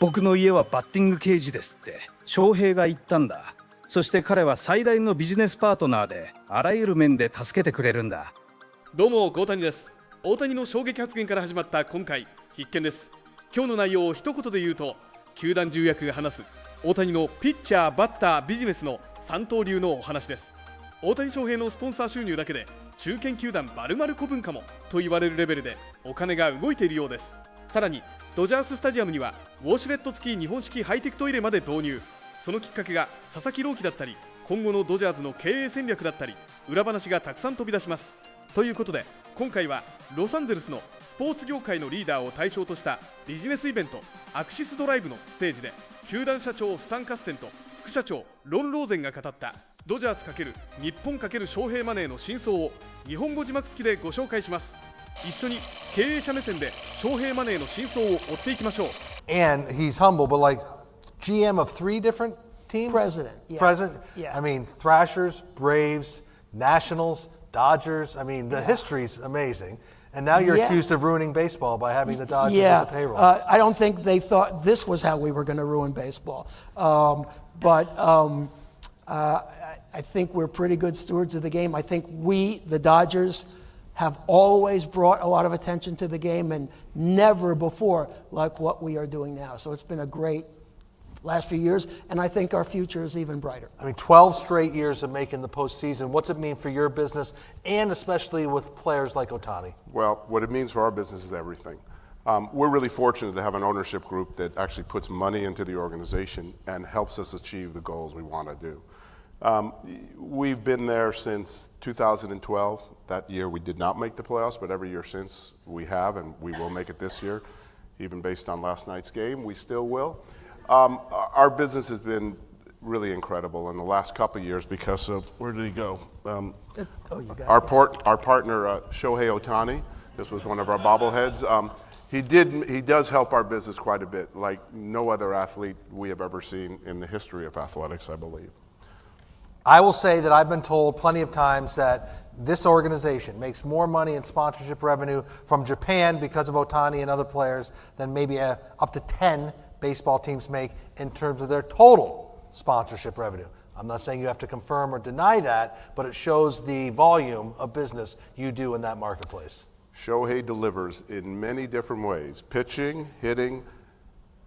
僕の家はバッティングケージですって翔平が言ったんだ。そして彼は最大のビジネスパートナーであらゆる面で助けてくれるんだ。どうも大谷です。大谷の衝撃発言から始まった今回必見です。今日の内容を一言で言うと、球団重役が話す大谷のピッチャー、バッター、ビジネスの三刀流のお話です。大谷翔平のスポンサー収入だけで中堅球団丸々古文かもと言われるレベルでお金が動いているようです。さらにドジャーススタジアムにはウォシュレット付き日本式ハイテクトイレまで導入。そのきっかけが佐々木朗希だったり、今後のドジャースの経営戦略だったり、裏話がたくさん飛び出します。ということで今回はロサンゼルスのスポーツ業界のリーダーを対象としたビジネスイベントアクシスドライブのステージで、球団社長スタン・カステンと副社長ロン・ローゼンが語ったドジャース×日本×翔平マネーの真相を日本語字幕付きでご紹介します。一緒に経営者目線で翔平マネーの真相を追っていきましょう。 And he's humble, but like GM of 3 different teams? President, yeah. President? Yeah. I mean, Thrashers, Braves, Nationals, Dodgers. I mean, the history's amazing. And now you're accused of ruining baseball by having the Dodgers at the payroll. I don't think they thought this was how we were going to ruin baseball. But I think we're pretty good stewards of the game. I think we, the Dodgers, have always brought a lot of attention to the game, and never before like what we are doing now. So it's been a great last few years, and I think our future is even brighter. I mean, 12 straight years of making the postseason. What's it mean for your business, and especially with players like Ohtani? Well, what it means for our business is everything. We're really fortunate to have an ownership group that actually puts money into the organization and helps us achieve the goals we want to do. We've been there since 2012. That year we did not make the playoffs, but every year since we have, and we will make it this year. Even based on last night's game, we still will. Our business has been really incredible in the last couple of years because of, where did he go? Our partner, Shohei Ohtani. This was one of our bobbleheads. He does help our business quite a bit, like no other athlete we have ever seen in the history of athletics, I believe. I will say that I've been told plenty of times that this organization makes more money in sponsorship revenue from Japan because of Ohtani and other players than maybe up to 10 baseball teams make in terms of their total sponsorship revenue. I'm not saying you have to confirm or deny that, but it shows the volume of business you do in that marketplace. Shohei delivers in many different ways: pitching, hitting,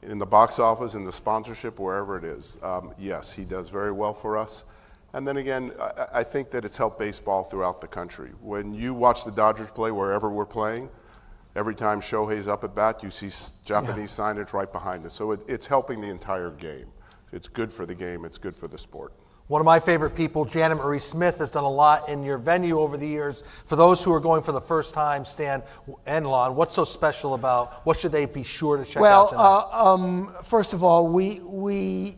in the box office, in the sponsorship, wherever it is. Yes, he does very well for us. And then again, I think that it's helped baseball throughout the country. When you watch the Dodgers play wherever we're playing, every time Shohei's up at bat, you see Japanese signage right behind us. So it's helping the entire game. It's good for the game. It's good for the sport. One of my favorite people, Janet Marie Smith, has done a lot in your venue over the years. For those who are going for the first time, Stan and Lon, what's so special about, what should they be sure to check out tonight? First of all, we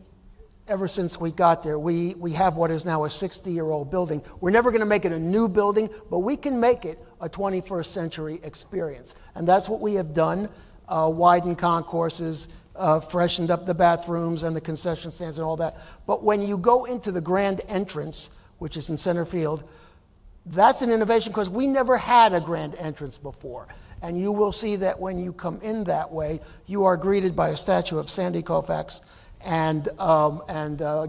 ever since we got there, we have what is now a 60-year-old building. We're never going to make it a new building, but we can make it a 21st century experience. And that's what we have done. Widened concourses, freshened up the bathrooms and the concession stands and all that. But when you go into the grand entrance, which is in center field, that's an innovation because we never had a grand entrance before. And you will see that when you come in that way, you are greeted by a statue of Sandy Koufax and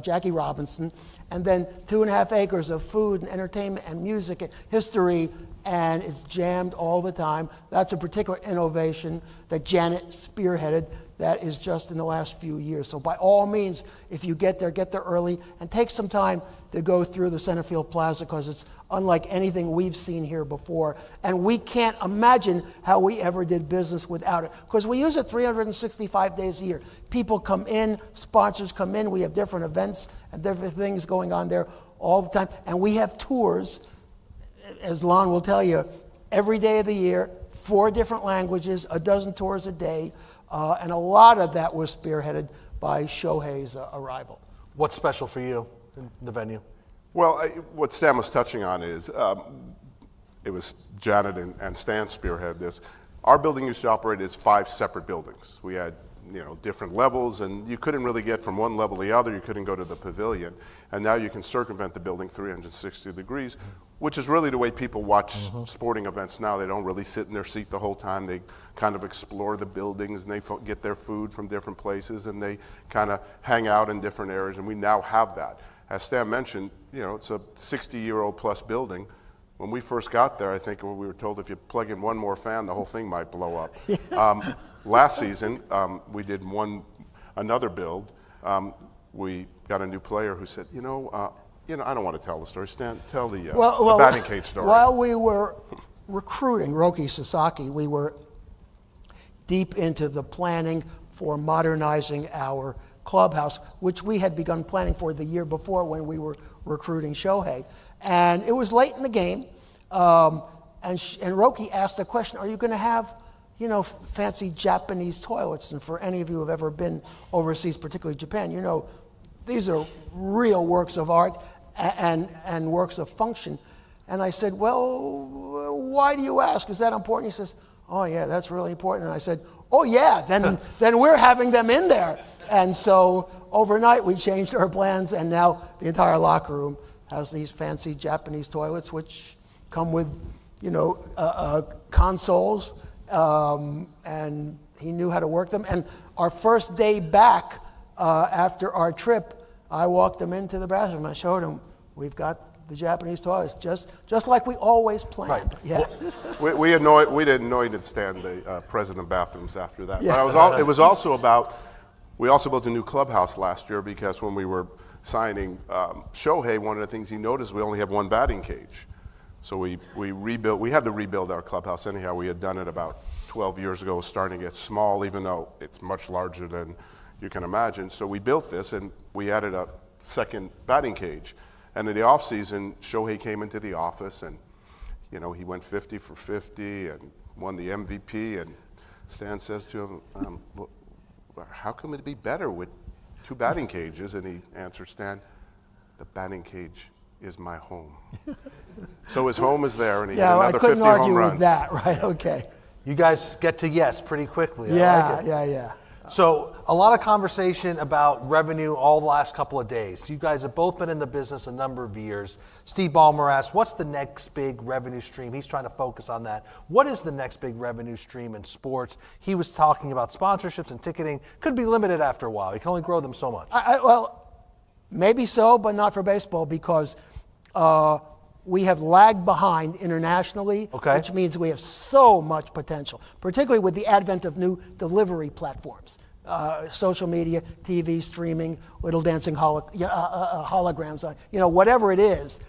Jackie Robinson, and then 2.5 acres of food and entertainment and music and history, and it's jammed all the time. That's a particular innovation that Janet spearheaded that is just in the last few years. So by all means, if you get there early and take some time to go through the center field plaza because it's unlike anything we've seen here before. And we can't imagine how we ever did business without it because we use it 365 days a year. People come in, sponsors come in, we have different events and different things going on there all the time. And we have tours, as Lon will tell you, every day of the year, 4 different languages, 12 tours a day. And a lot of that was spearheaded by Shohei's arrival. What's special for you in the venue? Well, what Stan was touching on is, it was Janet and Stan spearhead this. Our building used to operate as 5 separate buildings. We had different levels, and you couldn't really get from one level to the other. You couldn't go to the pavilion, and now you can circumvent the building 360 degrees, which is really the way people watch sporting events now. They don't really sit in their seat the whole time. They kind of explore the buildings, and they get their food from different places, and they kind of hang out in different areas, and we now have that. As Stan mentioned, it's a 60-year-old plus building. When we first got there, I think we were told if you plug in one more fan, the whole thing might blow up. Last season, we did another build. We got a new player who said, I don't want to tell the story. Stan, tell the batting cage story. While we were recruiting Roki Sasaki, we were deep into the planning for modernizing our clubhouse, which we had begun planning for the year before when we were recruiting Shohei. And it was late in the game, and Roki asked the question, are you going to have, fancy Japanese toilets? And for any of you who have ever been overseas, particularly Japan, these are real works of art and works of function. And I said, well, why do you ask? Is that important? He says, oh yeah, that's really important. And I said, oh yeah, then we're having them in there. And so overnight we changed our plans, and now the entire locker room has these fancy Japanese toilets, which come with, consoles, and he knew how to work them. And our first day back after our trip, I walked him into the bathroom. I showed him, we've got the Japanese toilets, just like we always planned. Right. Yeah. We didn't know he did stand the president bathrooms after that. Yeah. But it was also about, we also built a new clubhouse last year, because when we were signing Shohei, one of the things he noticed, we only have one batting cage. So we had to rebuild our clubhouse anyhow. We had done it about 12 years ago, starting to get small, even though it's much larger than you can imagine. So we built this, and we added a second batting cage. And in the off season, Shohei came into the office, and he went 50 for 50 and won the MVP. And Stan says to him, how can it be better with two batting cages? And he answered, Stan, the batting cage is my home. So his home is there, and he had another 50 home runs. I couldn't argue with that, right? Okay. You guys get to yes pretty quickly. Yeah, I like it. yeah. So a lot of conversation about revenue all the last couple of days. You guys have both been in the business a number of years. Steve Ballmer asked, what's the next big revenue stream? He's trying to focus on that. What is the next big revenue stream in sports? He was talking about sponsorships and ticketing. Could be limited after a while. You can only grow them so much. Well, maybe so, but not for baseball, because we have lagged behind internationally, which means we have so much potential, particularly with the advent of new delivery platforms, social media, TV, streaming, little dancing holograms, whatever it is.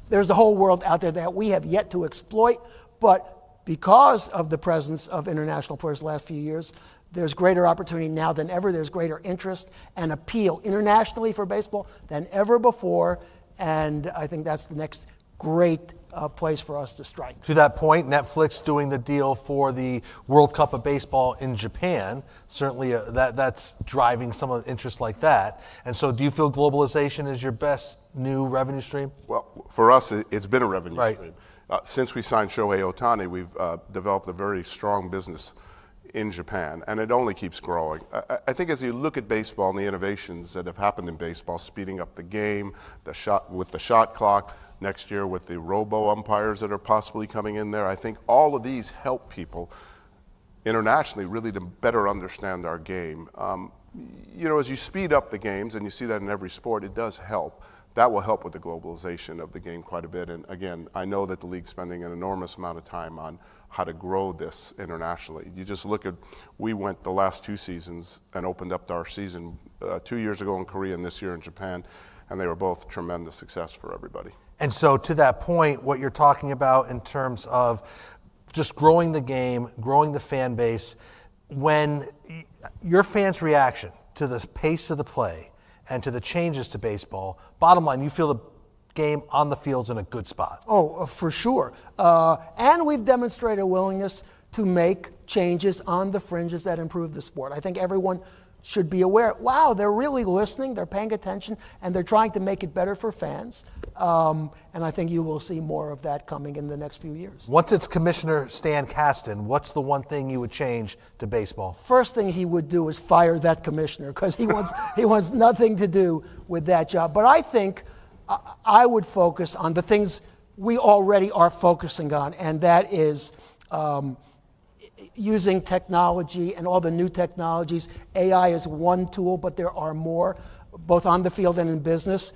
There's a whole world out there that we have yet to exploit, but because of the presence of international players the last few years, there's greater opportunity now than ever. There's greater interest and appeal internationally for baseball than ever before. And I think that's the next great place for us to strike. To that point, Netflix doing the deal for the World Cup of Baseball in Japan, certainly that's driving some of the interest like that. And so do you feel globalization is your best new revenue stream? Well, for us, it's been a revenue stream. Since we signed Shohei Ohtani, we've developed a very strong business in Japan, and it only keeps growing. I think as you look at baseball and the innovations that have happened in baseball, speeding up the game, the shot clock, next year with the robo umpires that are possibly coming in there, I think all of these help people internationally really to better understand our game. As you speed up the games, and you see that in every sport, it does help. That will help with the globalization of the game quite a bit. And again, I know that the league's spending an enormous amount of time on how to grow this internationally. You just look at, we went the last 2 seasons and opened up our season 2 years ago in Korea and this year in Japan, and they were both tremendous success for everybody. And so to that point, what you're talking about in terms of just growing the game, growing the fan base, when your fans' reaction to the pace of the play and to the changes to baseball, bottom line, you feel the game on the field's in a good spot. Oh, for sure. And we've demonstrated a willingness to make changes on the fringes that improve the sport. I think everyone should be aware, wow, they're really listening, they're paying attention, and they're trying to make it better for fans. And I think you will see more of that coming in the next few years. Once it's Commissioner Stan Kasten, what's the one thing you would change to baseball? First thing he would do is fire that commissioner, because he wants nothing to do with that job. But I think I would focus on the things we already are focusing on, and that is using technology and all the new technologies. AI is one tool, but there are more, both on the field and in business.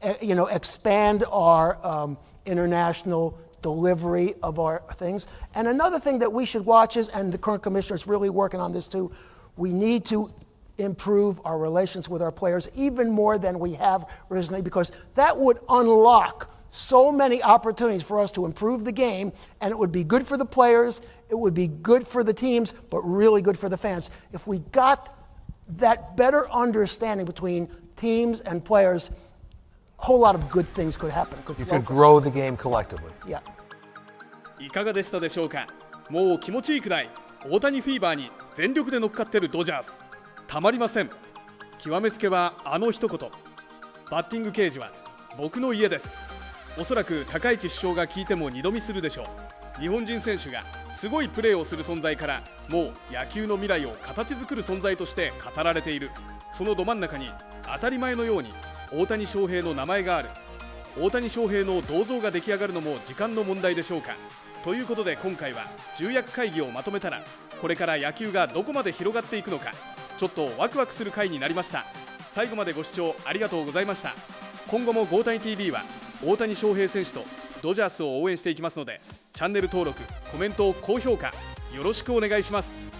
Expand our international delivery of our things. And another thing that we should watch is, and the current commissioner is really working on this too, we need to improve our relations with our players even more than we have recently, because that would unlock so many opportunities for us to improve the game, and it would be good for the players, it would be good for the teams, but really good for the fans. If we got that better understanding between teams and players, a whole lot of good things could happen. You could grow the game collectively. Yeah. いかがでしたでしょうか。もう気持ちいいくらい大谷フィーバーに全力で乗っかってるドジャース、たまりません。極めつけはあの一言、バッティングケージは僕の家です。おそらく高市首相が聞いても二度見するでしょう。日本人選手がすごいプレーをする存在から、もう野球の未来を形作る存在として語られている。そのど真ん中に当たり前のように大谷翔平の名前がある。大谷翔平の銅像が出来上がるのも時間の問題でしょうか。ということで今回は重役会議をまとめたら、これから野球がどこまで広がっていくのか、ちょっとワクワクする回になりました。最後までご視聴ありがとうございました。今後もゴータニ TV は大谷翔平選手とドジャースを応援していきますので、チャンネル登録、コメント、高評価よろしくお願いします。